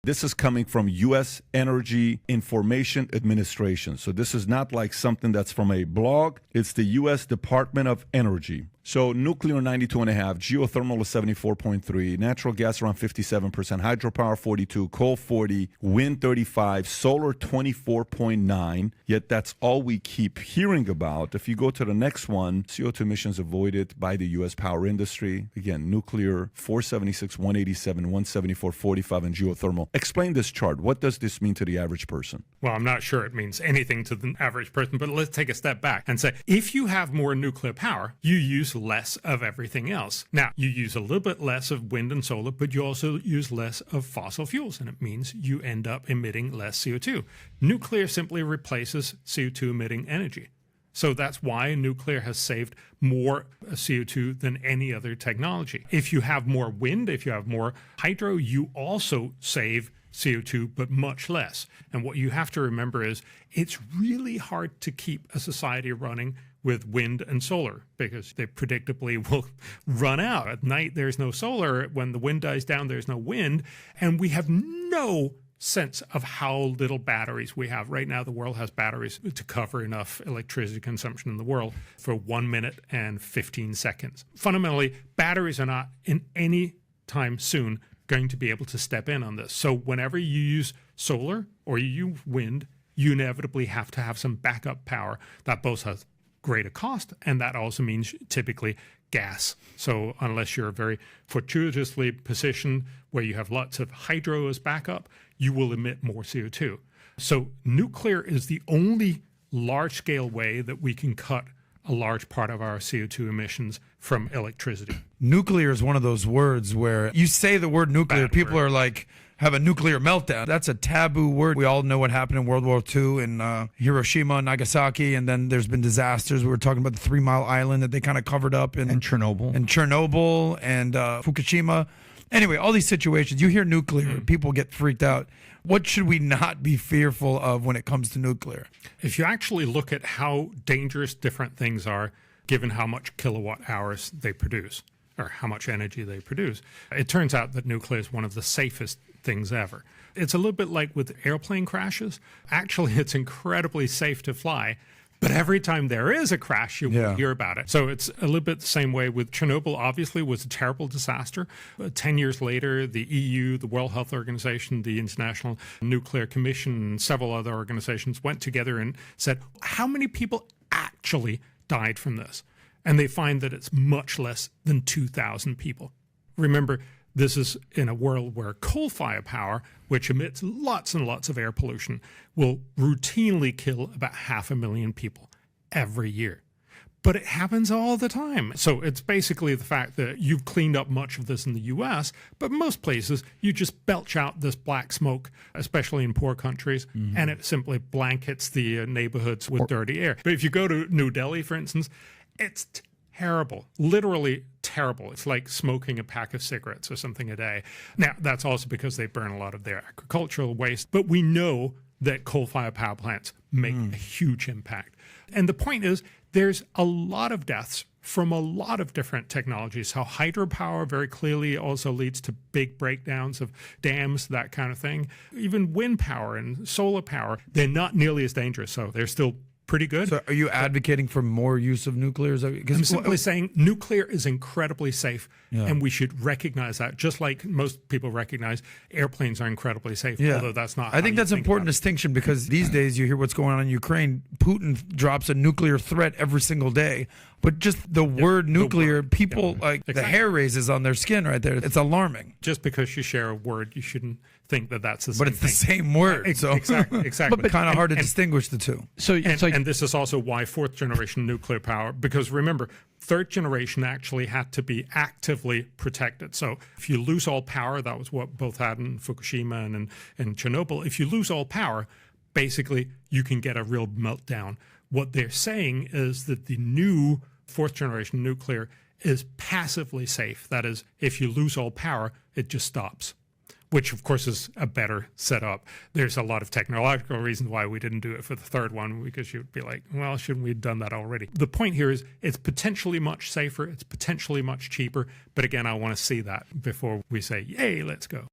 This is coming from U.S. Energy Information Administration. So this is not like something that's from a blog. It's the U.S. Department of Energy. So nuclear 92.5, geothermal is 74.3, natural gas around 57%, hydropower 42, coal 40, wind 35, solar 24.9. Yet that's all we keep hearing about. If you go to the next one, CO2 emissions avoided by the U.S. power industry. Again, nuclear 476, 187, 174, 45, and geothermal. Explain this chart. What does this mean to the average person? Well, I'm not sure it means anything to the average person, but let's take a step back and say, if you have more nuclear power, you use less of everything else. Now, you use a little bit less of wind and solar, but you also use less of fossil fuels, and it means you end up emitting less CO2. Nuclear simply replaces CO2 emitting energy. So that's why nuclear has saved more CO2 than any other technology. If you have more wind, if you have more hydro, you also save CO2, but much less. And what you have to remember is it's really hard to keep a society running with wind and solar because they predictably will run out. At night, there's no solar. When the wind dies down, there's no wind. And we have no sense of how little batteries we have. Right now, the world has batteries to cover enough electricity consumption in the world for 1 minute and 15 seconds. Fundamentally, batteries are not in any time soon going to be able to step in on this. So whenever you use solar or you use wind, you inevitably have to have some backup power that both has greater cost, and that also means typically gas. So unless you're very fortuitously positioned where you have lots of hydro as backup, you will emit more CO2. So nuclear is the only large-scale way that we can cut a large part of our CO2 emissions from electricity. Nuclear is one of those words where you say the word nuclear, people are like, have a nuclear meltdown. That's a taboo word. We all know what happened in World War II in Hiroshima and Nagasaki, and then there's been disasters. We were talking about the 3 Mile Island that they kind of covered up. And Chernobyl. And Chernobyl and Fukushima. Anyway, all these situations, you hear nuclear, people get freaked out. What should we not be fearful of when it comes to nuclear? If you actually look at how dangerous different things are, given how much kilowatt hours they produce, or how much energy they produce, it turns out that nuclear is one of the safest things ever. It's a little bit like with airplane crashes. Actually, it's incredibly safe to fly, but every time there is a crash, you will hear about it. So it's a little bit the same way with Chernobyl. Obviously, was a terrible disaster. 10 years later, the EU, the World Health Organization, the International Nuclear Commission, and several other organizations went together and said, how many people actually died from this? And they find that it's much less than 2,000 people. Remember, this is in a world where coal-fired power, which emits lots and lots of air pollution, will routinely kill about 500,000 people every year. But it happens all the time. So it's basically the fact that you've cleaned up much of this in the U.S., but most places you just belch out this black smoke, especially in poor countries, and it simply blankets the neighborhoods with dirty air. But if you go to New Delhi, for instance, it's terrible, literally terrible. It's like smoking a pack of cigarettes or something a day. Now, that's also because they burn a lot of their agricultural waste, but we know that coal-fired power plants make a huge impact. And the point is, there's a lot of deaths from a lot of different technologies. How hydropower very clearly also leads to big breakdowns of dams, that kind of thing. Even wind power and solar power, they're not nearly as dangerous, so they're still pretty good. So are you advocating for more use of nuclear? I'm simply saying nuclear is incredibly safe, and we should recognize that, just like most people recognize airplanes are incredibly safe, although that's not I think that's an important distinction, because these days you hear what's going on in Ukraine. Putin drops a nuclear threat every single day. But just the word nuclear, people, the hair raises on their skin right there. It's alarming. Just because you share a word, you shouldn't think that that's the same thing. But it's the same word. So. Exactly. But kind of hard to distinguish the two. And this is also why fourth generation nuclear power, because remember, third generation actually had to be actively protected. So if you lose all power, that was what both had in Fukushima and in Chernobyl. If you lose all power, basically you can get a real meltdown. What they're saying is that the new fourth generation nuclear is passively safe. That is, if you lose all power, it just stops, which of course is a better setup. There's a lot of technological reasons why we didn't do it for the third one, because you'd be like, well, shouldn't we have done that already? The point here is it's potentially much safer, it's potentially much cheaper, but again, I want to see that before we say, yay, let's go.